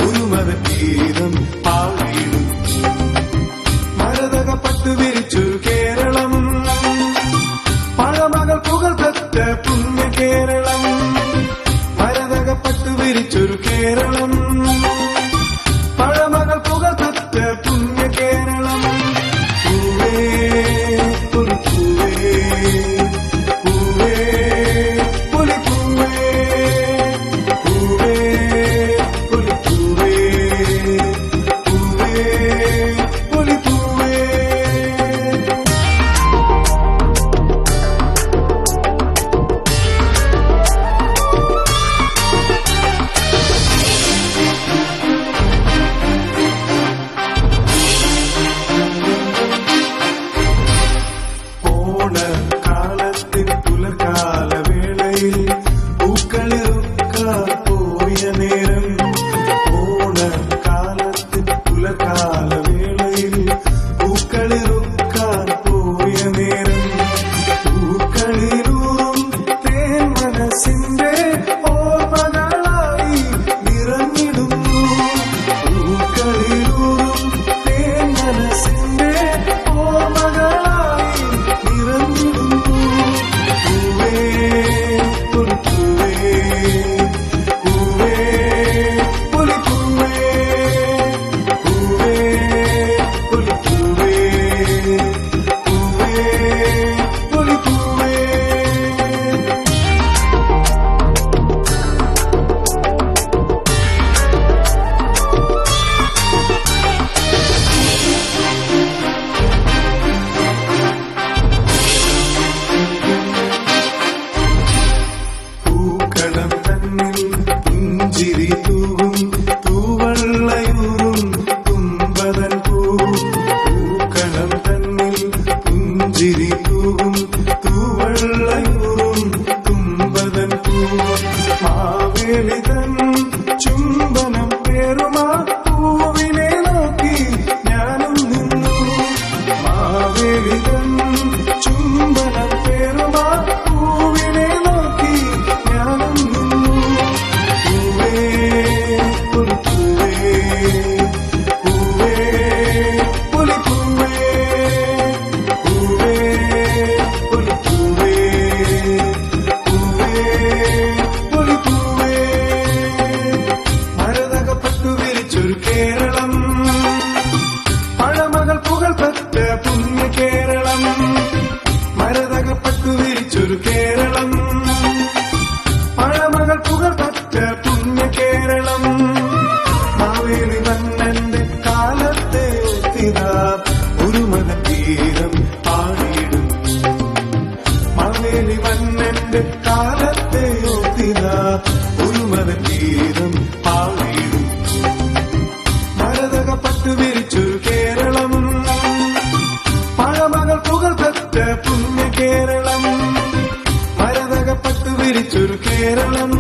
ഒരു മതഗീതം പാടിയിടും. മരതകപ്പട്ടു വിരിച്ചൊരു കേരളം, പഴമകൾ പുകൾ പെറ്റ പുണ്യ കേരളം. മരതകപ്പട്ടു വിരിച്ചൊരു കേരളം, പഴമകൾ പുകൾ പെറ്റ പുണ്യ കേരളം. പൂവേ പുലിപ്പൂവേ, പൂവേ പുലിപ്പൂവേ, പൂവേ പുലിപ്പൂവേ, പൂവേ പുലിപ്പൂവേ. ഓണക്കാലത്തിൻ പുലർക്കാലവേളയിൽ പൂക്കളിറുക്കാൻ പോയ നേരം, ഓണക്കാലത്തിൻ പുലർക്കാലവേളയിൽ പൂക്കളിറുക്കാൻ പോയ നേരം, പൂക്കളിലൂറും തേൻ മനസ്സിന്റെ ഓർമ്മകളായി നിറഞ്ഞിടുന്നു. പൂക്കളിലൂറും തേൻ മനസ്സിന്റെ ഓർമ്മകളായി നിറഞ്ഞിടുന്നു. പൂവേ പുലിപ്പൂവേ, പൂവേ പുലിപ്പൂവേ, പൂവേ പുലിപ്പൂവേ, പൂവേ പുലിപ്പൂവേ. പൂക്കളം തന്നിൽ പുഞ്ചിരി തൂവും തൂവള്ളയൂറും തുമ്പതൻ പൂ. പൂക്കളം തന്നിൽ പുഞ്ചിരി തൂവും തൂവള്ളയൂറും തുമ്പതൻ പൂ. മാവേലിതൻ ചുംബനം പേറുമാ പൂവിനെ നോക്കി ഞാനും നിന്നു. മാവേലിതൻ ചുംബനം പേറുമാ പൂവിനെ നോക്കി ഞാനും നിന്നു. പൂവേ പുലിപ്പൂവേ, പൂവേ പുലിപ്പൂവേ, പൂവേ പുലിപ്പൂവേ, പൂവേ പുലിപ്പൂവേ. മരതകപ്പട്ടു വിരിച്ചൊരു കേരളം, പഴമകൾ പുകൾ പെറ്റ പുണ്യ കേരളം. മരതകപ്പട്ടു വിരിച്ചൊരു കേരളം, പഴമകൾ പുകൾ പെറ്റ പുണ്യ കേരളം. മാവേലി മന്നന്റെ കാലത്തെ ഒത്തിതാ ഒരു മതഗീതം പാടിയിടും. മാവേലി മന്നന്റെ കാലത്തെ ഒത്തിതാ ഒരു മതഗീതം പാടിയിടും. മരതകപ്പട്ടു വിരിച്ചൊരു കേരളം, പഴമകൾ പുകൾ പെറ്റ പുണ്യ കേരളം. മരതകപ്പട്ടു വിരിച്ചൊരു കേരളം.